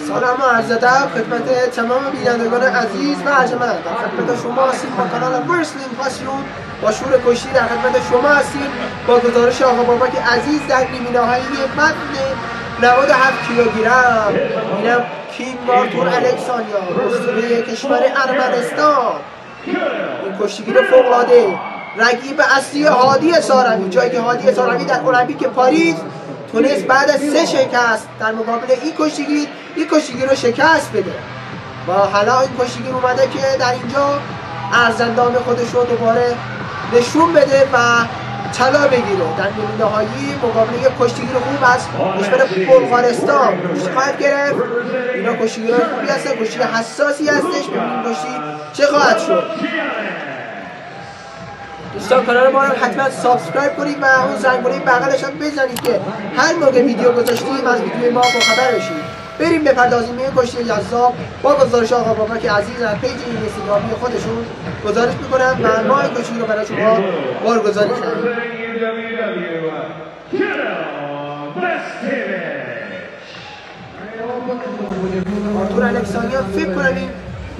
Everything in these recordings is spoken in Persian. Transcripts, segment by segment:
سلام و عرض ادب خدمت تمام بینندگان عزیز و ارجمند. در خدمت شما هستیم با کانال ورسلینگ پاسیون با شور کشتی. در خدمت شما هستیم با گزارش آقا بابک عزیز در نیمه‌نهایی متن 97 کیلوگرم. اینم کینگ آرتور الکسانیا، اسطوره کشور ارمنستان. این کشتیگیر فوق‌العاده رقیب اصلی هادی سارمی، جایی که هادی سارمی در المپیک پاریس تونست بعد از 3 شکست در مقابل این کشتیگیر رو شکست بده و حالا این کشتیگیر اومده که در اینجا ارزندام خودش رو دوباره نشون بده و طلا بگیره. در نیمه‌نهایی مقابل یک کشتیگیر خوب از کشور بلغارستان کشتی خواهد گرفت. اینا کشتیگیرای خوبی هستن، کشتی حساسی هستش. ببینیم کشتی چه خواهد شد. دوستان کانال ما رو حتما سابسکرایب کنید و اون زنگوله بغلش هم بزنید که هر موقع ویدیو گذاشتیم از ویدیوی ما باخبر بشید. بریم بپردازیم به کشتی جذاب با گزارش آقا بابک عزیز از پیج اینستاگرامی خودشون گزارش میکنم و ما این کشتی رو برای شما بارگذاری کردیم. آرتور الکسانیا فکر کنم این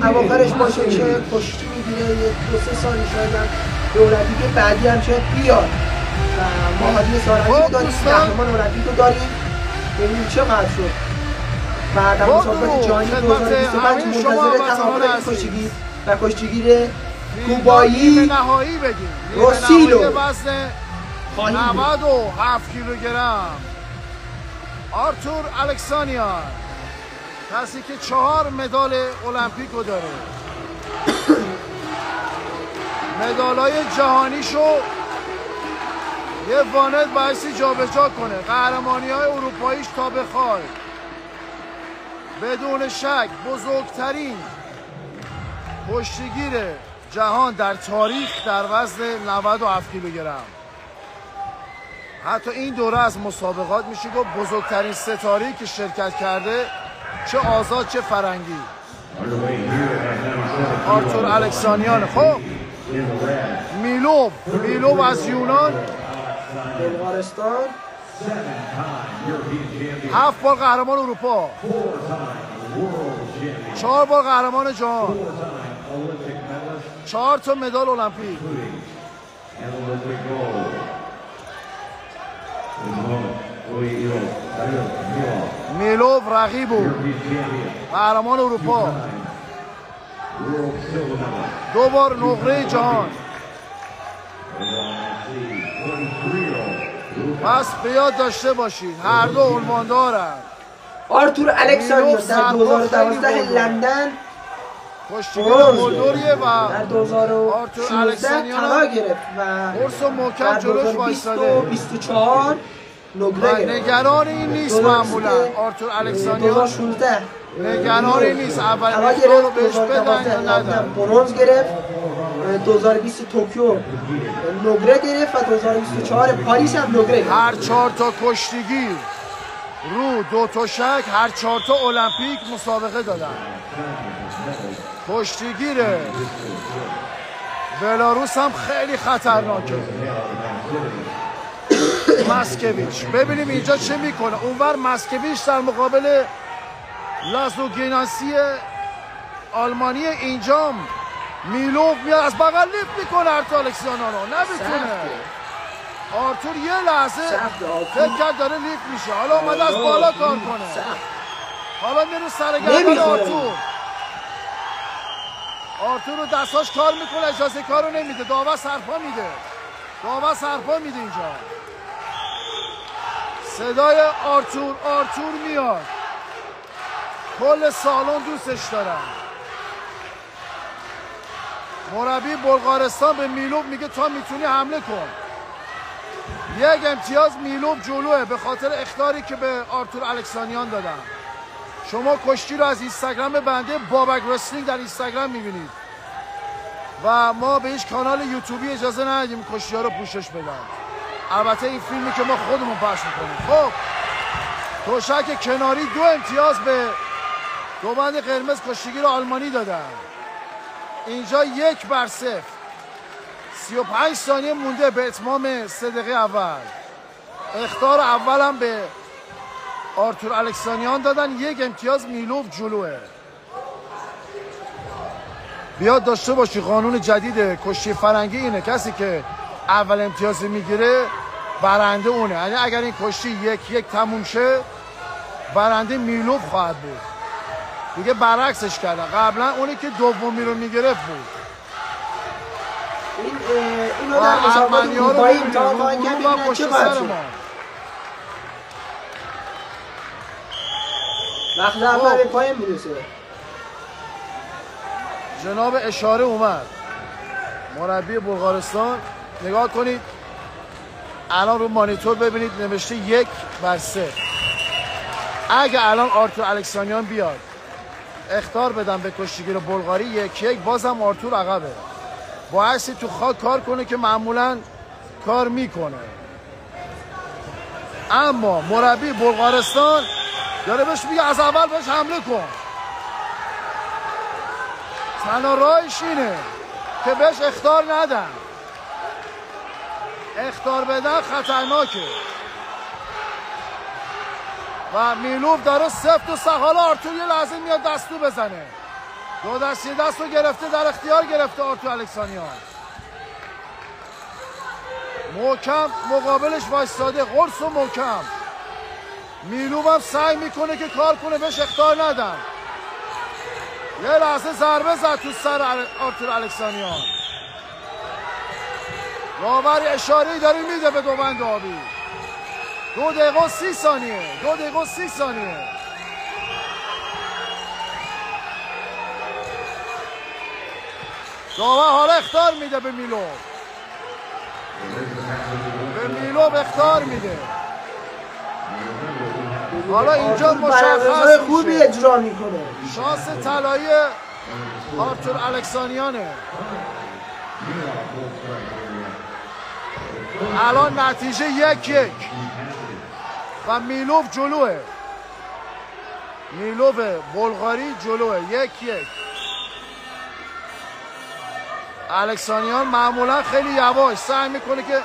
اواخرش باشه که کشتی میگیره، 2-3 سالی شاید به المپیک بعدی هم شاید بیاد و ما هادی سارمی رو داریم، قهرمان المپیک رو داریم. ببینیم چه خواهد شد و در مسابقات جهانی 2025 منتظر تقابل این کشتیگیر و کشتیگیر کوبایی روسیلو. وزن 97 کیلوگرم آرتور الکسانیا، کسی که 4 مدال المپیک رو داره. مدالای جهانیشو یه وانت باعثی جابجا کنه. قهرمانی‌های اروپاییش تا بخوای بدون شک بزرگترین کشتیگیر جهان در تاریخ در وزن 97 کیلوگرم. حتی این دوره از مسابقات میشه گفت بزرگترین ستاره‌ای که شرکت کرده، چه آزاد چه فرنگی، آرتور الکسانیان. خب میلوف از یونان، بلغارستان، 7 بار قهرمان اروپا، 4 بار قهرمان جهان، 4 تا مدال المپیک. میلوف رقیب بود، قهرمان اروپا، 2 بار نقره جهان. پس به یاد داشته باشید هر دو عنوان دارن. آرتور الکسانیا در 2012 لندن کشتیگیر بلدوریه و در 2016 طلا گرفت و قرص محکم جلوش وایساده. 2024 نقره گرفت. نگران این نیست معمولا آرتور الکسانیا، 2016 نگران این نیست اول طلا مقدار رو گرفت، بهش بدن یا ندن. برنز گرفت، 2020 توکیو نقره گرفت و 2024 پاریس هم نقره گرفت. هر 4 تا کشتیگیر رو 2 تشک هر 4 تا المپیک مسابقه دادن. کشتیگیر بلاروس هم خیلی خطرناکه، ماسکویچ. ببینیم اینجا چه میکنه. اونور ماسکویچ در مقابل لازوگیناسی آلمانی. اینجا میلوف میاد از بغل لیفت میکنه آرتور الکسانیا رو، نمیتونه. آرتور یه لحظه فکر کرد داره لیفت میشه، حالا اومده از بالا کار کنه. حالا میره سر گردن آرتور رو دستاش کار میکنه، اجازه کار رو نمیده. داور سرپا میده اینجا. صدای آرتور میاد، کل سالن دوستش دارن. مربی بلغارستان به میلوف میگه تا میتونی حمله کن. یک امتیاز میلوف جلوه به خاطر اخطاری که به آرتور الکسانیان دادن. شما کشتی رو از اینستاگرام بنده بابک رسلینگ در اینستاگرام میبینید و ما به هیچ کانال یوتیوبی اجازه ندادیم کشتی ها رو پوشش بدن. البته این فیلمی که ما خودمون پخش میکنیم. خب تشک کناری 2 امتیاز به 2 بند قرمز کشتیگیر آلمانی دادن. اینجا 1-0، 35 ثانیه مونده به اتمام 3 دقیقه اول. اخطار اولم به آرتور الکسانیان دادن. یک امتیاز میلوف جلوه. بیاد داشته باشی قانون جدید کشتی فرنگی اینه، کسی که اول امتیاز میگیره برنده اونه. یعنی اگر این کشتی 1-1 تموم شه برنده میلوف خواهد بود. دیگه برعکسش کردن، قبلا اونی که دومی رو میگرفت بود. اینو در مسابقات اروپایی امتحان خواهند کرد ببینن چه خواهد شد. وقت اول به پایین میرسه. جناب اشاره اومد، مربی بلغارستان. نگاه کنید الان رو مانیتور ببینید نوشته 1/3. اگه الان آرتور الکسانیان بیاد اخطار بدن به کشتیگیر بلغاری 1-1 بازم آرتور عقبه. بایستی تو خاک کار کنه که معمولا کار میکنه. اما مربی بلغارستان داره بهش میگه از اول بهش حمله کن. تنها راهش اینه که بهش اخطار ندن. اخطار بدن خطرناکه. و میلوف داره سفت و حالا آرتور یه لحظه میاد دستو بزنه. دو دست یه دست رو گرفته، در اختیار گرفته آرتور الکسانیان. محکم مقابلش وایستاده، قرص و محکم. میلوف هم سعی میکنه که کار کنه بهش اخطار ندن. یه لحظه ضربه زد تو سر آرتور الکسانیان. داور اشاره‌ای داره میده به دوبند آبی. 2 دقیقه و 30 ثانیه. 2 دقیقه و 30 ثانیه. داور حالا اخطار میده به میلوف. به میلوف اخطار میده. حالا اینجا مشخص خوبی اجرا میکنه. شانس طلایی آرتور الکسانیانه. الان نتیجه 1-1 و میلوف جلوه. میلوف بلغاری جلوه 1-1. الکسانیان معمولا خیلی یواش سعی میکنه که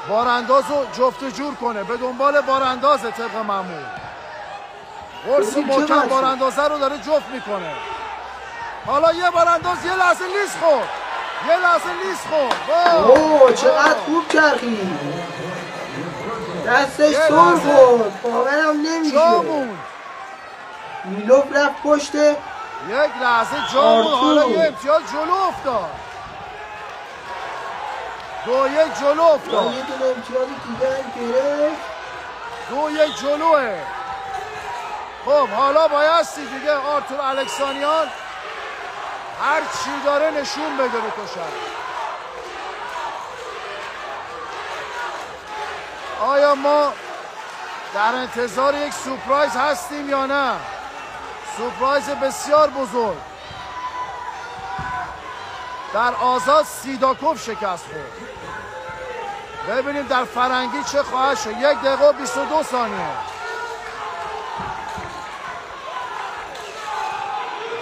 بارانداز رو جفت و جور کنه، به دنبال باراندازه طبق معمول. قرص محکم باراندازه رو داره جفت میکنه. حالا یه بارانداز یه لحظه لیس خورد. یه لحظه لیس خورد. اوه چقدر خوب چرخید. دستش سر خورد. باورم نمیشه. میلوف رفت پشت. یک لحظه جامون. حالا یه امتیاز جلو افتاد. 2-1 جلو افتاد. یه دونه امتیاز دیگه هم گرفت. 2-1 جلوه. خب حالا بایستی دیگه آرتور الکسانیان هر چی داره نشون بده به کشور. آیا ما در انتظار یک سورپرایز هستیم یا نه؟ سورپرایز بسیار بزرگ. در آزاد سیداکوف شکست خورد. ببینیم در فرنگی چه خواهد شد. 1 دقیقه و 22 ثانیه.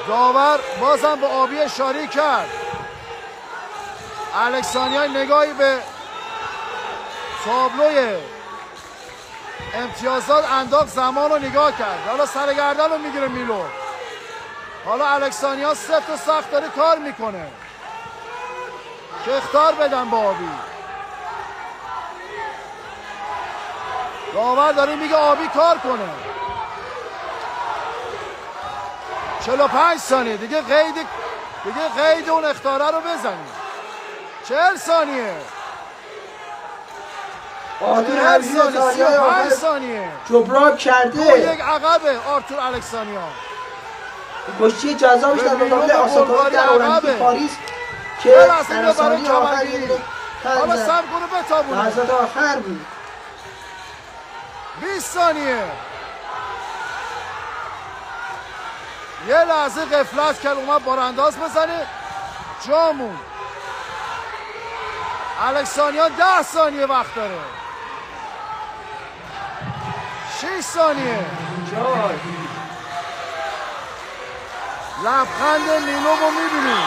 داور بازم به آبی اشاره کرد. الکسانیان نگاهی به تابلوی امتیازات انداخت، زمان رو نگاه کرد. حالا سرگردن رو میگیره میلوف. حالا الکسانیان سفت و سخت داره کار میکنه که اخطار بدن با آبی. داور داره میگه آبی کار کنه. 45 ثانیه دیگه قید اون اخطاره رو بزنیم. 40 ثانیه. 35 ثانیه. جبران کرده. 2-1 عقبه آرتور الکسانیان. کشتی جذابش در مقابل آساتوار در المپیک پاریس که در ثانیه آخر حالا سب کنه بتابونه. لحظات آخر بود. 20 ثانیه. یه لحظه غفلت کرد اومد بارانداز بزنه. جامون. الکسانیان 10 ثانیه وقت داره. 6 ثانیه. لبخند میلوف رو میبینیم.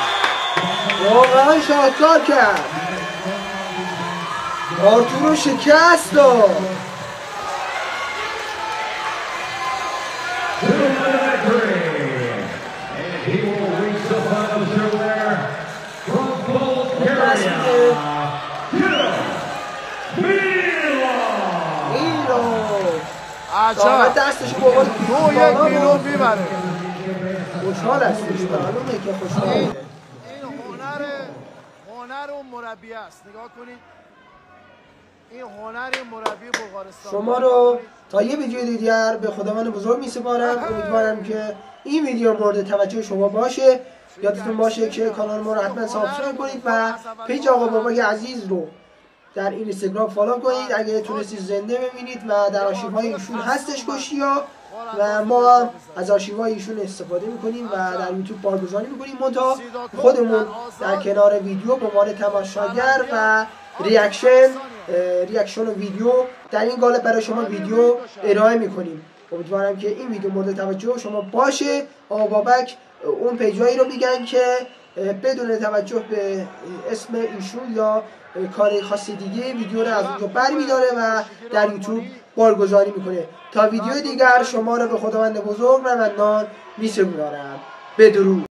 واقعا شاهکار کرد. آرتور رو شکست داد. عجب دستش با قول 2-1 میلوف میبره. خوشحال هستش، معلومه که خوشحاله. این هنر اون مربی است. نگاه کنید این هنر مربی بلغارستان. شما رو تا یه ویدیو دیگر به خداوند بزرگ میسپارم. امیدوارم که این ویدیو مورد توجه شما باشه. یادتون باشه که کانال ما رو حتما سابسکرایب کنید و پیج آقا بابای عزیز رو در اینستاگرام فالو کنید. اگه تونستید زنده ببینید و در آرشیوهای ایشون هستش کشی‌ها و ما هم از آرشیوهای ایشون استفاده میکنیم و در یوتیوب بارگذاری میکنیم. منتها خودمون در کنار ویدیو به عنوان تماشاگر و ریاکشن و ویدیو در این قالب برای شما ویدیو ارائه میکنیم. امیدوارم که این ویدیو مورد توجه شما باشه. آقا بابک اون پیجایی رو میگن که بدون توجه به اسم ایشون یا کار خاصی دیگه ویدیو رو از اونجا برمی‌داره و در یوتیوب بارگذاری میکنه. تا ویدیو دیگر شما رو به خداوند بزرگ و منان میسپارم. بدرود.